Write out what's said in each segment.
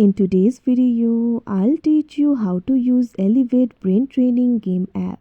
In today's video, I'll teach you how to use Elevate brain training game app.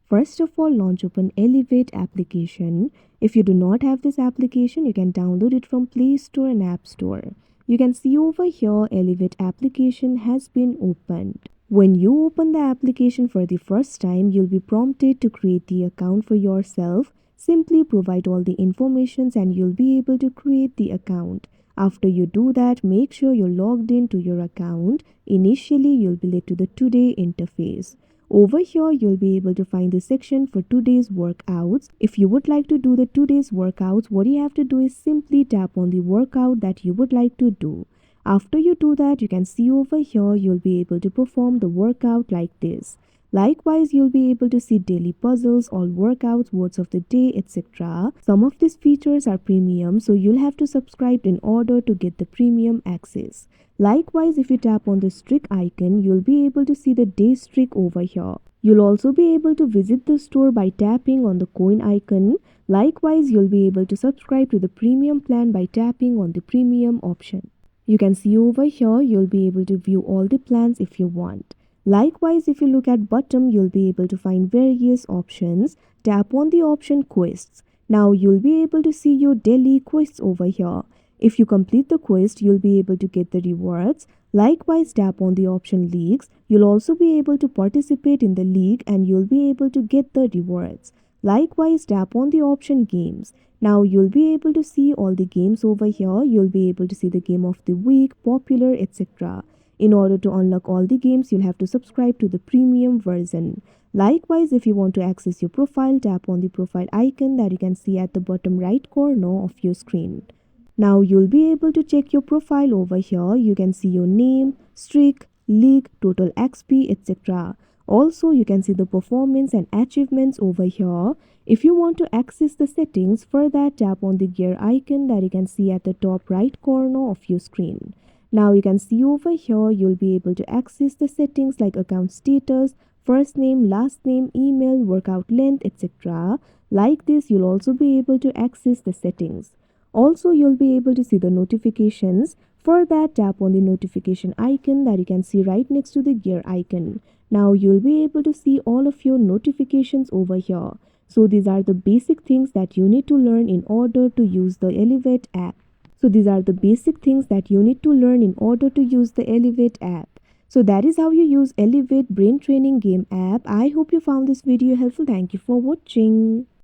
First of all, launch open Elevate application. If you do not have this application, you can download it from Play Store and App Store. You can see over here Elevate application has been opened. When you open the application for the first time, you'll be prompted to create the account for yourself. Simply provide all the informations and you'll be able to create the account. After you do that, make sure you're logged in to your account. Initially, you'll be led to the Today interface. Over here, you'll be able to find the section for today's workouts. If you would like to do the today's workouts, what you have to do is simply tap on the workout that you would like to do. After you do that, you can see over here, you'll be able to perform the workout like this. Likewise, you'll be able to see daily puzzles, all workouts, words of the day, etc. Some of these features are premium, so you'll have to subscribe in order to get the premium access. Likewise, if you tap on the streak icon, you'll be able to see the day streak over here. You'll also be able to visit the store by tapping on the coin icon. Likewise, you'll be able to subscribe to the premium plan by tapping on the premium option. You can see over here, you'll be able to view all the plans if you want. Likewise, if you look at bottom, you'll be able to find various options. Tap on the option quests. Now you'll be able to see your daily quests over here. If you complete the quest, you'll be able to get the rewards. Likewise, tap on the option leagues. You'll also be able to participate in the league and you'll be able to get the rewards. Likewise, tap on the option games. Now you'll be able to see all the games over here. You'll be able to see the game of the week, popular, etc. In order to unlock all the games, you'll have to subscribe to the premium version. Likewise, if you want to access your profile, tap on the profile icon that you can see at the bottom right corner of your screen. Now you'll be able to check your profile over here. You can see your name, streak, league, total XP, etc. Also, you can see the performance and achievements over here. If you want to access the settings, for that tap on the gear icon that you can see at the top right corner of your screen. Now you can see over here, you'll be able to access the settings like account status, first name, last name, email, workout length, etc. Like this, you'll also be able to access the settings. Also, you'll be able to see the notifications. For that, tap on the notification icon that you can see right next to the gear icon. Now you'll be able to see all of your notifications over here. So these are the basic things that you need to learn in order to use the Elevate app. So these are the basic things that you need to learn in order to use the Elevate app. So that is how you use Elevate brain training game app. I hope you found this video helpful. Thank you for watching.